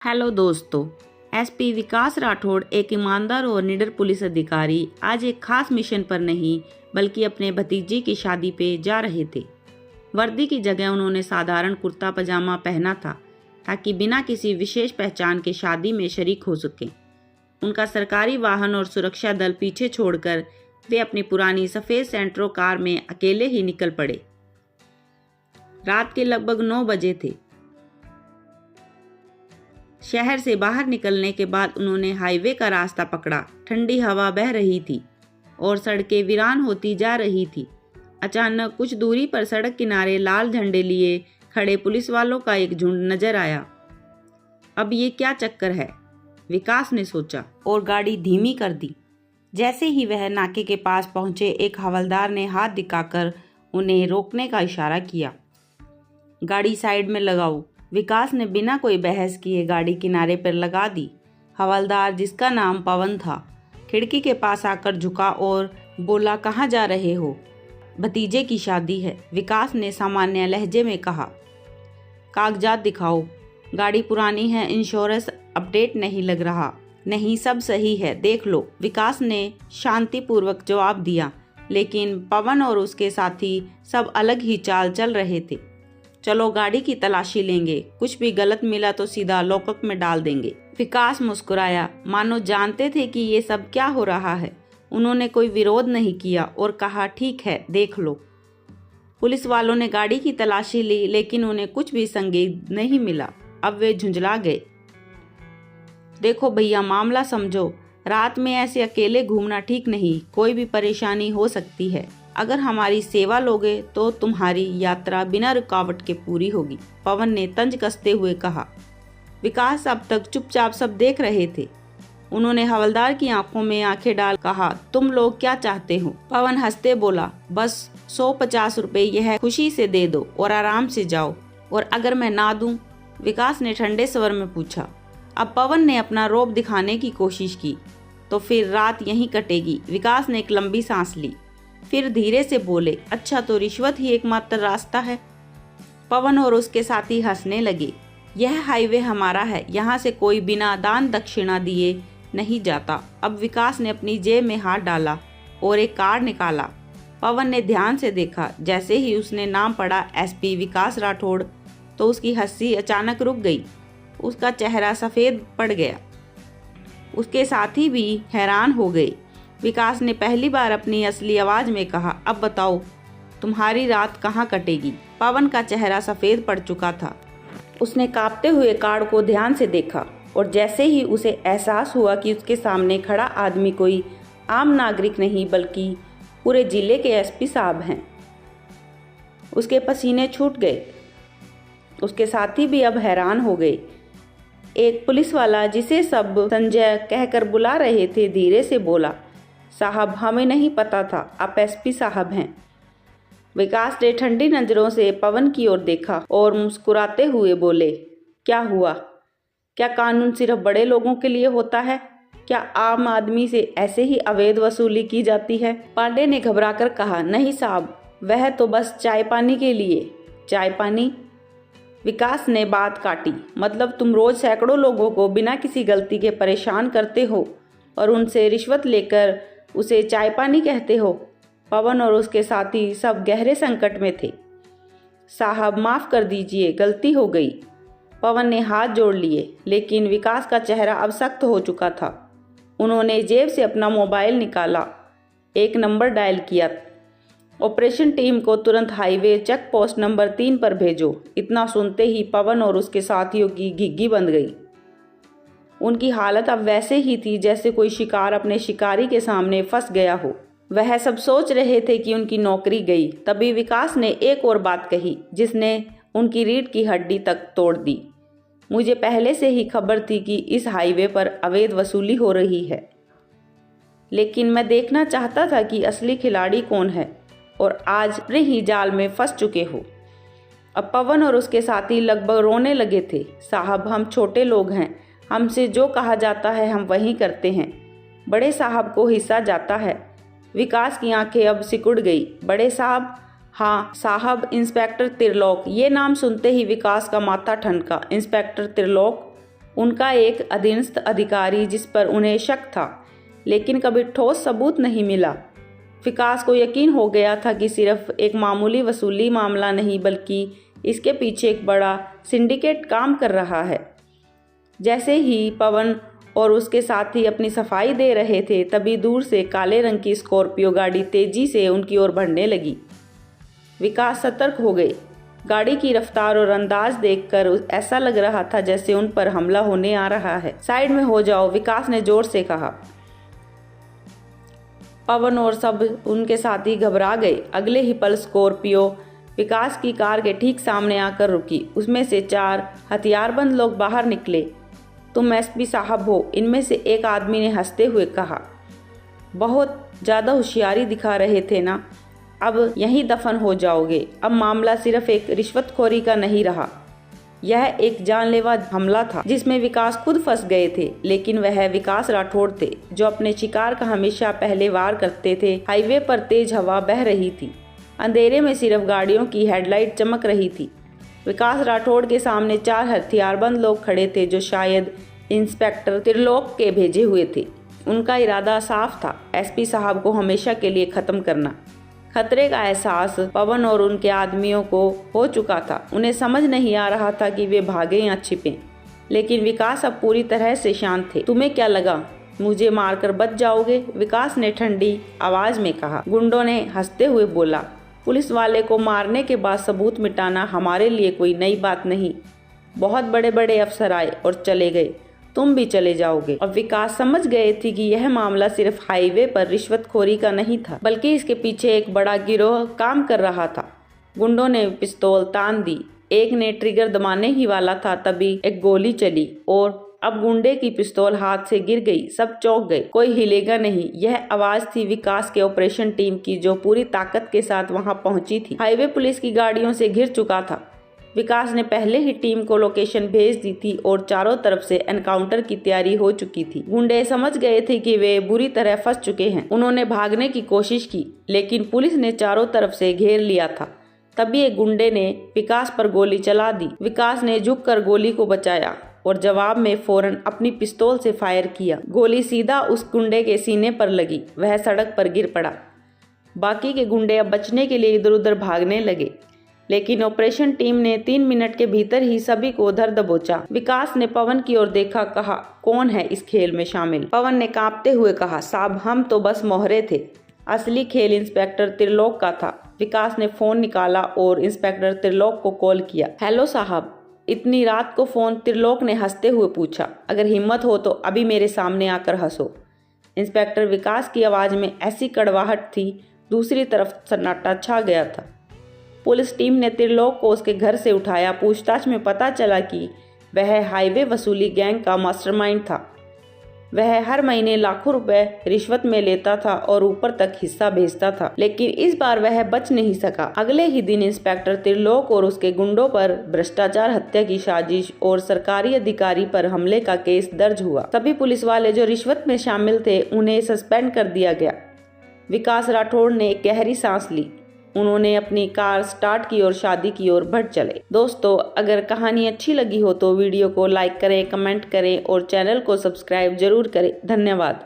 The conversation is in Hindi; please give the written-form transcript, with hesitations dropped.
हेलो दोस्तों, एसपी विकास राठौड़ एक ईमानदार और निडर पुलिस अधिकारी आज एक खास मिशन पर नहीं बल्कि अपने भतीजे की शादी पे जा रहे थे। वर्दी की जगह उन्होंने साधारण कुर्ता पजामा पहना था ताकि बिना किसी विशेष पहचान के शादी में शरीक हो सकें। उनका सरकारी वाहन और सुरक्षा दल पीछे छोड़कर वे अपनी पुरानी सफ़ेद सेंट्रो कार में अकेले ही निकल पड़े। रात के लगभग 9 बजे थे। शहर से बाहर निकलने के बाद उन्होंने हाईवे का रास्ता पकड़ा। ठंडी हवा बह रही थी और सड़कें वीरान होती जा रही थी। अचानक कुछ दूरी पर सड़क किनारे लाल झंडे लिए खड़े पुलिस वालों का एक झुंड नजर आया। अब ये क्या चक्कर है, विकास ने सोचा और गाड़ी धीमी कर दी। जैसे ही वह नाके के पास पहुंचे, एक हवलदार ने हाथ दिखाकर उन्हें रोकने का इशारा किया। गाड़ी साइड में लगाओ। विकास ने बिना कोई बहस किए गाड़ी किनारे पर लगा दी। हवलदार, जिसका नाम पवन था, खिड़की के पास आकर झुका और बोला, कहाँ जा रहे हो? भतीजे की शादी है, विकास ने सामान्य लहजे में कहा। कागजात दिखाओ। गाड़ी पुरानी है, इंश्योरेंस अपडेट नहीं लग रहा। नहीं, सब सही है, देख लो, विकास ने शांतिपूर्वक जवाब दिया। लेकिन पवन और उसके साथी सब अलग ही चाल चल रहे थे। चलो गाड़ी की तलाशी लेंगे, कुछ भी गलत मिला तो सीधा लॉकअप में डाल देंगे। विकास मुस्कुराया, मानो जानते थे कि ये सब क्या हो रहा है। उन्होंने कोई विरोध नहीं किया और कहा, ठीक है, देख लो। पुलिस वालों ने गाड़ी की तलाशी ली, लेकिन उन्हें कुछ भी संगीत नहीं मिला। अब वे झुंझला गए। देखो भैया, मामला समझो। रात में ऐसे अकेले घूमना ठीक नहीं, कोई भी परेशानी हो सकती है। अगर हमारी सेवा लोगे तो तुम्हारी यात्रा बिना रुकावट के पूरी होगी, पवन ने तंज कसते हुए कहा। विकास अब तक चुपचाप सब देख रहे थे। उन्होंने हवलदार की आंखों में आंखें डाल कहा, तुम लोग क्या चाहते हो? पवन हंसते बोला, बस 150 रुपए यह खुशी से दे दो और आराम से जाओ। और अगर मैं ना दूं? विकास ने ठंडे स्वर में पूछा। अब पवन ने अपना रौब दिखाने की कोशिश की। तो फिर रात यहीं कटेगी। विकास ने एक लंबी सांस ली, फिर धीरे से बोले, अच्छा, तो रिश्वत ही एकमात्र रास्ता है? पवन और उसके साथी हंसने लगे। यह हाईवे हमारा है, यहाँ से कोई बिना दान दक्षिणा दिए नहीं जाता। अब विकास ने अपनी जेब में हाथ डाला और एक कार्ड निकाला। पवन ने ध्यान से देखा। जैसे ही उसने नाम पढ़ा, एसपी विकास राठौड़, तो उसकी हंसी अचानक रुक गई। उसका चेहरा सफ़ेद पड़ गया। उसके साथी भी हैरान हो गए। विकास ने पहली बार अपनी असली आवाज में कहा, अब बताओ, तुम्हारी रात कहाँ कटेगी? पवन का चेहरा सफ़ेद पड़ चुका था। उसने कांपते हुए कार्ड को ध्यान से देखा और जैसे ही उसे एहसास हुआ कि उसके सामने खड़ा आदमी कोई आम नागरिक नहीं बल्कि पूरे जिले के एसपी साहब हैं, उसके पसीने छूट गए। उसके साथी भी अब हैरान हो गए। एक पुलिस वाला, जिसे सब संजय कहकर बुला रहे थे, धीरे से बोला, साहब, हमें नहीं पता था आप एसपी साहब हैं। विकास ने ठंडी नजरों से पवन की ओर देखा और मुस्कुराते हुए बोले, क्या हुआ? क्या कानून सिर्फ बड़े लोगों के लिए होता है? क्या आम आदमी से ऐसे ही अवैध वसूली की जाती है? पांडे ने घबराकर कहा, नहीं साहब, वह तो बस चाय पानी के लिए। चाय पानी? विकास ने बात काटी, मतलब तुम रोज सैकड़ों लोगों को बिना किसी गलती के परेशान करते हो और उनसे रिश्वत लेकर उसे चाय पानी कहते हो? पवन और उसके साथी सब गहरे संकट में थे। साहब, माफ़ कर दीजिए, गलती हो गई। पवन ने हाथ जोड़ लिए, लेकिन विकास का चेहरा अब सख्त हो चुका था। उन्होंने जेब से अपना मोबाइल निकाला, एक नंबर डायल किया, ऑपरेशन टीम को तुरंत हाईवे चेक पोस्ट नंबर 3 पर भेजो। इतना सुनते ही पवन और उसके साथियों की घिघी बंद गई। उनकी हालत अब वैसे ही थी जैसे कोई शिकार अपने शिकारी के सामने फंस गया हो। वह सब सोच रहे थे कि उनकी नौकरी गई। तभी विकास ने एक और बात कही जिसने उनकी रीढ़ की हड्डी तक तोड़ दी। मुझे पहले से ही खबर थी कि इस हाईवे पर अवैध वसूली हो रही है, लेकिन मैं देखना चाहता था कि असली खिलाड़ी कौन है, और आज अपने ही जाल में फंस चुके हो। अब पवन और उसके साथी लगभग रोने लगे थे। साहब, हम छोटे लोग हैं, हमसे जो कहा जाता है हम वही करते हैं। बड़े साहब को हिस्सा जाता है। विकास की आंखें अब सिकुड़ गई। बड़े साहब? हाँ साहब, इंस्पेक्टर त्रिलोक। ये नाम सुनते ही विकास का माथा ठनका। इंस्पेक्टर त्रिलोक? उनका एक अधीनस्थ अधिकारी जिस पर उन्हें शक था, लेकिन कभी ठोस सबूत नहीं मिला। विकास को यकीन हो गया था कि सिर्फ एक मामूली वसूली मामला नहीं बल्कि इसके पीछे एक बड़ा सिंडिकेट काम कर रहा है। जैसे ही पवन और उसके साथी अपनी सफाई दे रहे थे, तभी दूर से काले रंग की स्कॉर्पियो गाड़ी तेजी से उनकी ओर बढ़ने लगी। विकास सतर्क हो गए। गाड़ी की रफ्तार और अंदाज देखकर ऐसा लग रहा था जैसे उन पर हमला होने आ रहा है। साइड में हो जाओ, विकास ने जोर से कहा। पवन और सब उनके साथी घबरा गए। अगले ही पल स्कॉर्पियो विकास की कार के ठीक सामने आकर रुकी। उसमें से 4 हथियारबंद लोग बाहर निकले। तुम एसपी साहब हो, इनमें से एक आदमी ने हंसते हुए कहा। बहुत ज़्यादा होशियारी दिखा रहे थे ना, अब यहीं दफन हो जाओगे। अब मामला सिर्फ एक रिश्वतखोरी का नहीं रहा, यह एक जानलेवा हमला था जिसमें विकास खुद फंस गए थे। लेकिन वह विकास राठौड़ थे जो अपने शिकार का हमेशा पहले वार करते थे। हाईवे पर तेज हवा बह रही थी। अंधेरे में सिर्फ गाड़ियों की हेडलाइट चमक रही थी। विकास राठौड़ के सामने 4 हथियारबंद लोग खड़े थे जो शायद इंस्पेक्टर त्रिलोक के भेजे हुए थे। उनका इरादा साफ था, एसपी साहब को हमेशा के लिए खत्म करना। खतरे का एहसास पवन और उनके आदमियों को हो चुका था। उन्हें समझ नहीं आ रहा था कि वे भागें या छिपें, लेकिन विकास अब पूरी तरह से शांत थे। तुम्हें क्या लगा मुझे मारकर बच जाओगे? विकास ने ठंडी आवाज में कहा। गुंडों ने हंसते हुए बोला, पुलिस वाले को मारने के बाद सबूत मिटाना हमारे लिए कोई नई बात नहीं। बहुत बड़े बड़े अफसर आए और चले गए, तुम भी चले जाओगे। अब विकास समझ गए थे कि यह मामला सिर्फ हाईवे पर रिश्वतखोरी का नहीं था, बल्कि इसके पीछे एक बड़ा गिरोह काम कर रहा था। गुंडों ने पिस्तौल तान दी। एक ने ट्रिगर दबाने ही वाला था, तभी एक गोली चली और अब गुंडे की पिस्तौल हाथ से गिर गई। सब चौंक गए, कोई हिलेगा नहीं। यह आवाज थी विकास के ऑपरेशन टीम की जो पूरी ताकत के साथ वहां पहुंची थी। हाईवे पुलिस की गाड़ियों से घिर चुका था। विकास ने पहले ही टीम को लोकेशन भेज दी थी और चारों तरफ से एनकाउंटर की तैयारी हो चुकी थी। गुंडे समझ गए थे कि वे बुरी तरह फंस चुके हैं। उन्होंने भागने की कोशिश की, लेकिन पुलिस ने चारों तरफ से घेर लिया था। तभी एक गुंडे ने विकास पर गोली चला दी। विकास ने झुककर गोली को बचाया और जवाब में फौरन अपनी पिस्तौल से फायर किया। गोली सीधा उस गुंडे के सीने पर लगी। वह सड़क पर गिर पड़ा। बाकी के गुंडे अब बचने के लिए इधर उधर भागने लगे, लेकिन ऑपरेशन टीम ने 3 मिनट के भीतर ही सभी को उधर दबोचा। विकास ने पवन की ओर देखा, कहा, कौन है इस खेल में शामिल? पवन ने कांपते हुए कहा, साहब हम तो बस मोहरे थे। असली खेल इंस्पेक्टर त्रिलोक का था। विकास ने फोन निकाला और इंस्पेक्टर त्रिलोक को कॉल किया। हेलो साहब। इतनी रात को फोन? त्रिलोक ने हंसते हुए पूछा। अगर हिम्मत हो तो अभी मेरे सामने आकर हंसो। इंस्पेक्टर विकास की आवाज में ऐसी कड़वाहट थी, दूसरी तरफ सन्नाटा छा गया था। पुलिस टीम ने त्रिलोक को उसके घर से उठाया। पूछताछ में पता चला कि वह हाईवे वसूली गैंग का मास्टरमाइंड था। वह हर महीने लाखों रुपए रिश्वत में लेता था और ऊपर तक हिस्सा भेजता था, लेकिन इस बार वह बच नहीं सका। अगले ही दिन इंस्पेक्टर त्रिलोक और उसके गुंडों पर भ्रष्टाचार, हत्या की साजिश और सरकारी अधिकारी पर हमले का केस दर्ज हुआ। सभी पुलिस वाले जो रिश्वत में शामिल थे उन्हें सस्पेंड कर दिया गया। विकास राठौड़ ने एक गहरी सांस ली। उन्होंने अपनी कार स्टार्ट की और शादी की ओर बढ़ चले। दोस्तों, अगर कहानी अच्छी लगी हो तो वीडियो को लाइक करें, कमेंट करें और चैनल को सब्सक्राइब जरूर करें। धन्यवाद।